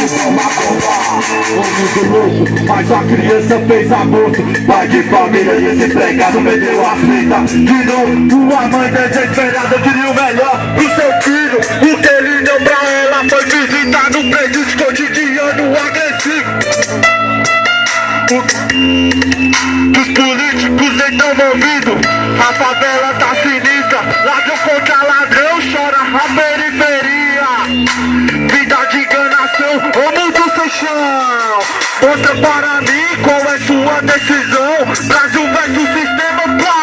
Brasil vamos acordar. O mundo louco, mas a criança fez aborto. Pai de família desempregado vendeu a fita. De novo, uma mãe desesperada queria o melhor pro seu filho. O que ele deu pra ela foi visitar no presídio cotidiano agressivo. Os políticos nem tão movidos. A favela tá sinistra. Ladrão contra ladrão, chora a periferia. Vida de enganação, o mundo sem chão. Mostra para mim qual é sua decisão. Brasil versus sistema, pá.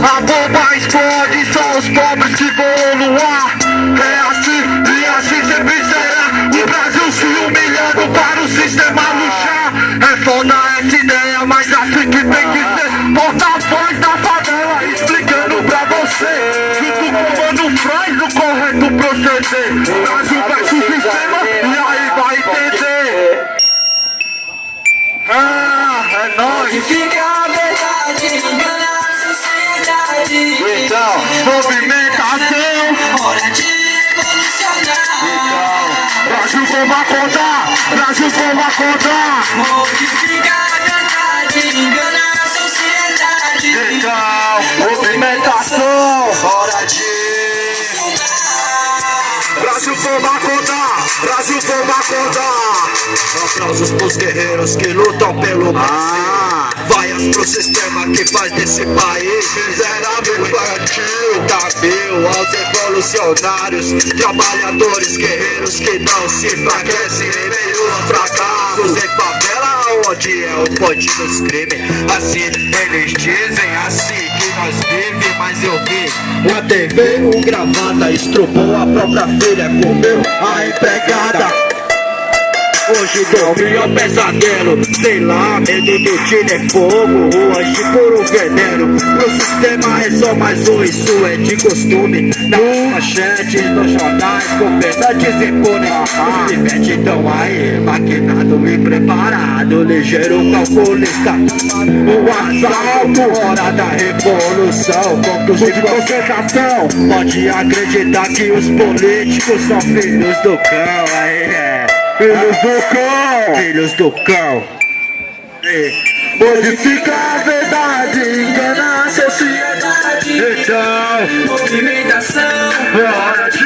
A bomba explode, são os pobres que voam no ar. É assim, e assim sempre será. O Brasil se humilhando para o sistema luxar. É foda essa ideia, mas assim que tem que ser. Porta-voz da favela explicando pra você. Junto com o Mano Fraz o correto proceder. Brasil versus sistema, e aí vai entender. Ah, é nóis. Onde fica a verdade, engana a sociedade. Então, movimentação. Hora de revolucionar. Então, Brasil como acordar. Brasil como acordar. Onde fica a verdade, engana a sociedade. Então, movimentação. Hora de Brasil como acordar. Brasil como acordar. Aplausos pros guerreiros que lutam pelo Brasil. Vaias pro sistema que faz desse país miserável infantil. Cabelo aos revolucionários, trabalhadores, guerreiros que não se enfraquecem em meio aos fracassos. Em favela onde é o ponte dos crimes. Assim eles dizem, assim que nós vivemos. Mas eu vi na TV um gravata estrupou a própria filha, comeu a empregada. Hoje dormi é um pesadelo, sei lá, medo do tiro é fogo, ruas de puro veneno. Pro sistema é só mais um, isso é de costume. Nas manchetes, nos jornais, governantes impunem. Os pivetes estão aí, maquinado e preparado, ligeiro calculista. O assalto, hora da revolução, pontos de concentração. Pode acreditar que os políticos são filhos do cão, aí é. Filhos do cão, filhos do cão. Modifica a verdade, engana a sociedade. Então, movimentação. hora de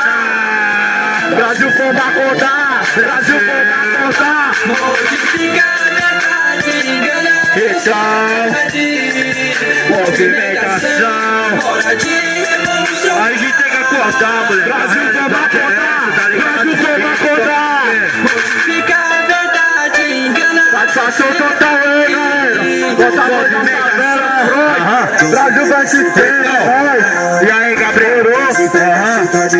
revolucionar. Brasil como acordar. Brasil como acordar. Modifica a verdade, engana a Então, movimentação. hora de revolucionar. Aí a gente tem que acordar, moleque. Brasil como acordar. Brasil como acordar. Modifica a verdade, engana a Satisfação total aí, galera. Bota a mão na favela, Brasil vai se ter,